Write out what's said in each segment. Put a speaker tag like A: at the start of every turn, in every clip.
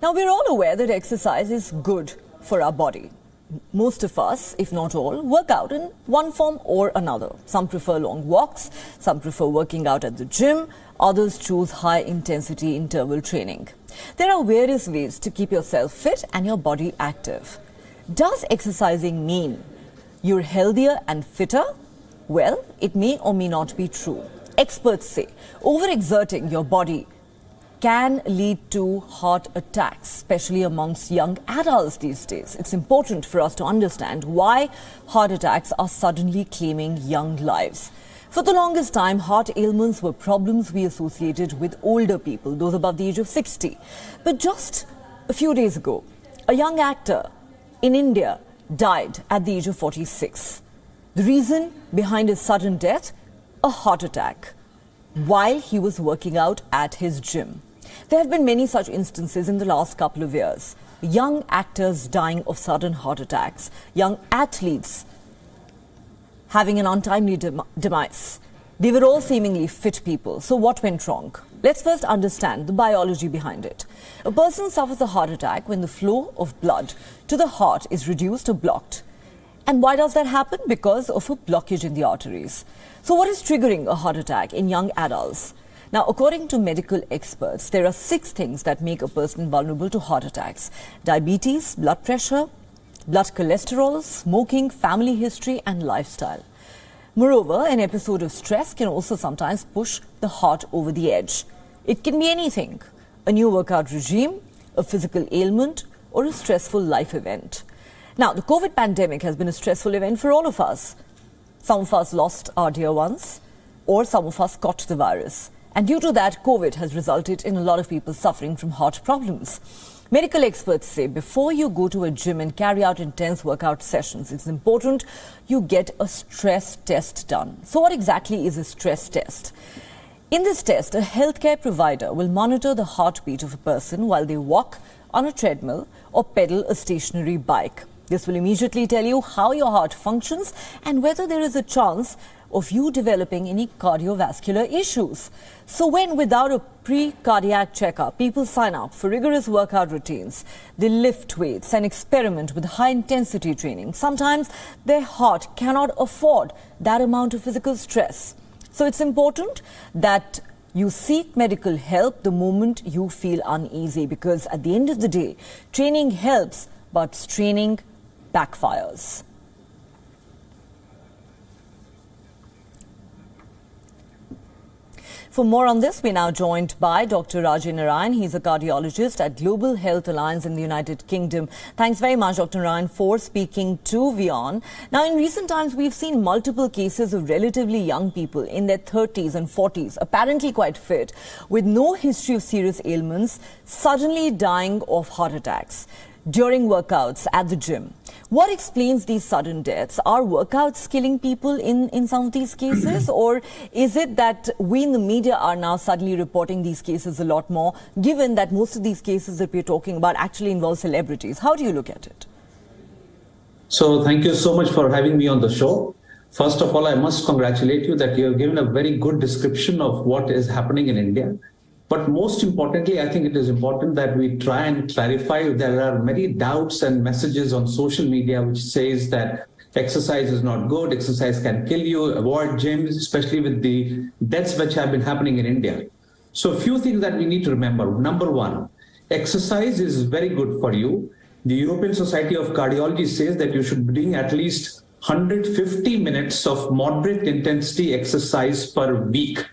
A: Now, we're all aware that exercise is good for our body. Most of us, if not all, work out in one form or another. Some prefer long walks, some prefer working out at the gym, others choose high-intensity interval training. There are various ways to keep yourself fit and your body active. Does exercising mean you're healthier and fitter? Well, it may or may not be true. Experts say overexerting your body can lead to heart attacks, especially amongst young adults these days. It's important for us to understand why heart attacks are suddenly claiming young lives. For the longest time, heart ailments were problems we associated with older people, those above the age of 60. But just a few days ago, a young actor in India died at the age of 46. The reason behind his sudden death? A heart attack, while he was working out at his gym. There have been many such instances in the last couple of years. Young actors dying of sudden heart attacks, young athletes having an untimely demise. They were all seemingly fit people. So what went wrong? Let's first understand the biology behind it. A person suffers a heart attack when the flow of blood to the heart is reduced or blocked. And why does that happen? Because of a blockage in the arteries. So what is triggering a heart attack in young adults? Now, according to medical experts, there are 6 things that make a person vulnerable to heart attacks: diabetes, blood pressure, blood cholesterol, smoking, family history, and lifestyle. Moreover, an episode of stress can also sometimes push the heart over the edge. It can be anything: a new workout regime, a physical ailment, or a stressful life event. Now, the COVID pandemic has been a stressful event for all of us. Some of us lost our dear ones, or some of us caught the virus. And due to that, COVID has resulted in a lot of people suffering from heart problems. Medical experts say before you go to a gym and carry out intense workout sessions, it's important you get a stress test done. So what exactly is a stress test? In this test, a healthcare provider will monitor the heartbeat of a person while they walk on a treadmill or pedal a stationary bike. This will immediately tell you how your heart functions and whether there is a chance of you developing any cardiovascular issues. So when, without a pre-cardiac checkup, people sign up for rigorous workout routines, they lift weights and experiment with high-intensity training, sometimes their heart cannot afford that amount of physical stress. So it's important that you seek medical help the moment you feel uneasy, because at the end of the day, training helps, but straining backfires. For more on this, we're now joined by Dr. Rajay Narayan. He's a cardiologist at Global Health Alliance in the United Kingdom. Thanks very much, Dr. Narayan, for speaking to WION. Now, in recent times, we've seen multiple cases of relatively young people in their 30s and 40s, apparently quite fit, with no history of serious ailments, suddenly dying of heart attacks during workouts at the gym. What explains these sudden deaths? Are workouts killing people in some of these cases? Or is it that we in the media are now suddenly reporting these cases a lot more, given that most of these cases that we're talking about actually involve celebrities? How do you look at it?
B: So thank you so much for having me on the show. First of all, I must congratulate you that you have given a very good description of what is happening in India. But most importantly, I think it is important that we try and clarify. There are many doubts and messages on social media which says that exercise is not good, exercise can kill you, avoid gyms, especially with the deaths which have been happening in India. So a few things that we need to remember. Number one, exercise is very good for you. The European Society of Cardiology says that you should be doing at least 150 minutes of moderate intensity exercise per week.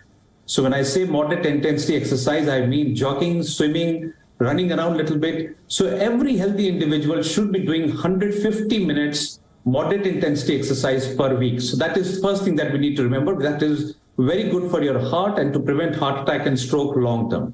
B: So when I say moderate intensity exercise, I mean jogging, swimming, running around a little bit. So every healthy individual should be doing 150 minutes moderate intensity exercise per week. So that is the first thing that we need to remember. That is very good for your heart and to prevent heart attack and stroke long term.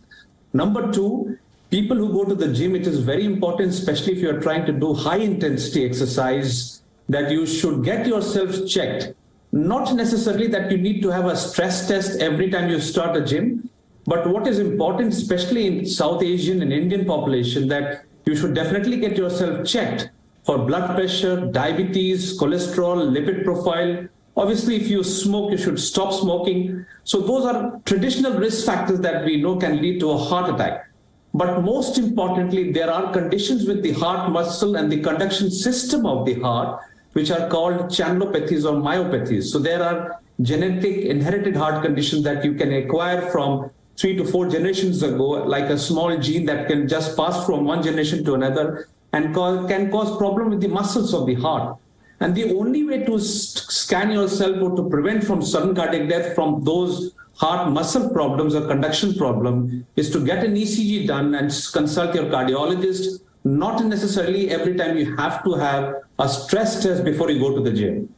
B: Number two, people who go to the gym, it is very important, especially if you are trying to do high intensity exercise, that you should get yourself checked. Not necessarily that you need to have a stress test every time you start a gym, but what is important, especially in South Asian and Indian population, that you should definitely get yourself checked for blood pressure, diabetes, cholesterol, lipid profile. Obviously, if you smoke, you should stop smoking. So those are traditional risk factors that we know can lead to a heart attack. But most importantly, there are conditions with the heart muscle and the conduction system of the heart, which are called channelopathies or myopathies. So there are genetic inherited heart conditions that you can acquire from 3 to 4 generations ago, like a small gene that can just pass from one generation to another and can cause problem with the muscles of the heart. And the only way to scan yourself or to prevent from sudden cardiac death from those heart muscle problems or conduction problem is to get an ECG done and consult your cardiologist. Not necessarily every time you have to have a stress test before you go to the gym.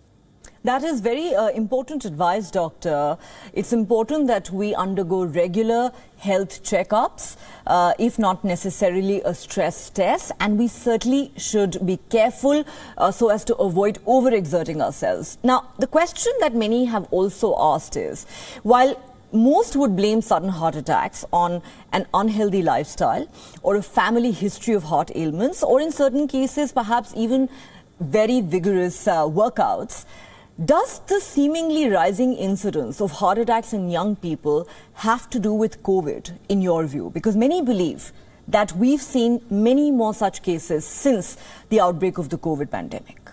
A: That is very important advice, Doctor. It's important that we undergo regular health checkups, if not necessarily a stress test, and we certainly should be careful so as to avoid overexerting ourselves. Now, the question that many have also asked is, while most would blame sudden heart attacks on an unhealthy lifestyle or a family history of heart ailments, or in certain cases perhaps even very vigorous workouts, does the seemingly rising incidence of heart attacks in young people have to do with COVID, in your view? Because many believe that we've seen many more such cases since the outbreak of the COVID pandemic.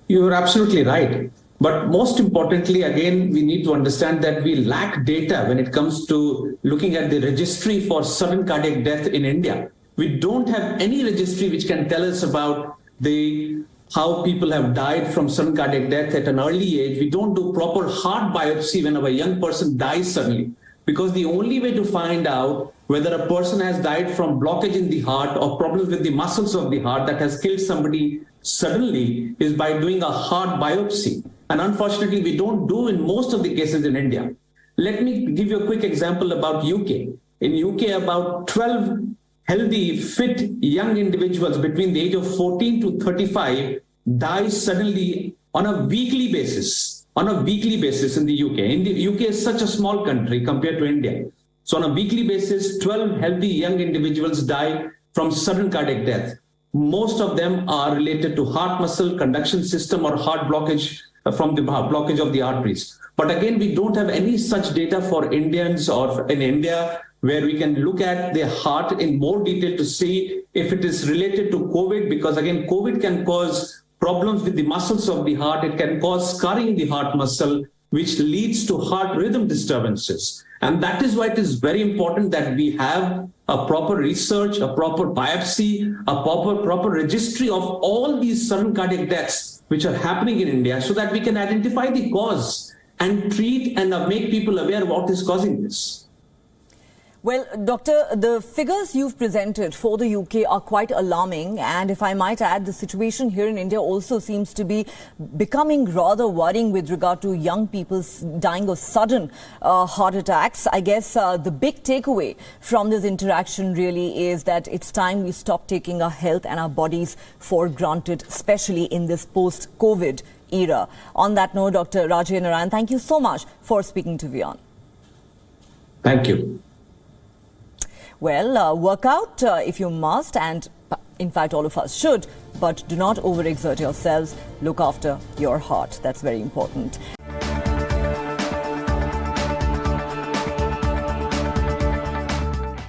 B: You're absolutely right. But most importantly, again, we need to understand that we lack data when it comes to looking at the registry for sudden cardiac death in India. We don't have any registry which can tell us about how people have died from sudden cardiac death at an early age. We don't do proper heart biopsy when a young person dies suddenly, because the only way to find out whether a person has died from blockage in the heart or problems with the muscles of the heart that has killed somebody suddenly is by doing a heart biopsy. And unfortunately, we don't do in most of the cases in India. Let me give you a quick example about UK. In UK, about 12 healthy, fit young individuals between the age of 14 to 35 die suddenly on a weekly basis. On a weekly basis in the UK. In the UK is such a small country compared to India. So on a weekly basis, 12 healthy young individuals die from sudden cardiac death. Most of them are related to heart muscle, conduction system, or heart blockage from the blockage of the arteries. But again, we don't have any such data for Indians or in India where we can look at the heart in more detail to see if it is related to COVID, because again, COVID can cause problems with the muscles of the heart. It can cause scarring in the heart muscle, which leads to heart rhythm disturbances. And that is why it is very important that we have a proper research, a proper biopsy, a proper registry of all these sudden cardiac deaths which are happening in India, so that we can identify the cause and treat and make people aware of what is causing this.
A: Well, Doctor, the figures you've presented for the UK are quite alarming, and if I might add, the situation here in India also seems to be becoming rather worrying with regard to young people dying of sudden heart attacks. I guess the big takeaway from this interaction really is that it's time we stop taking our health and our bodies for granted, especially in this post-COVID era. On that note, Dr. Rajay Narayan, thank you so much for speaking to WION.
B: Thank you.
A: Well, work out if you must, and in fact all of us should, but do not overexert yourselves. Look after your heart. That's very important.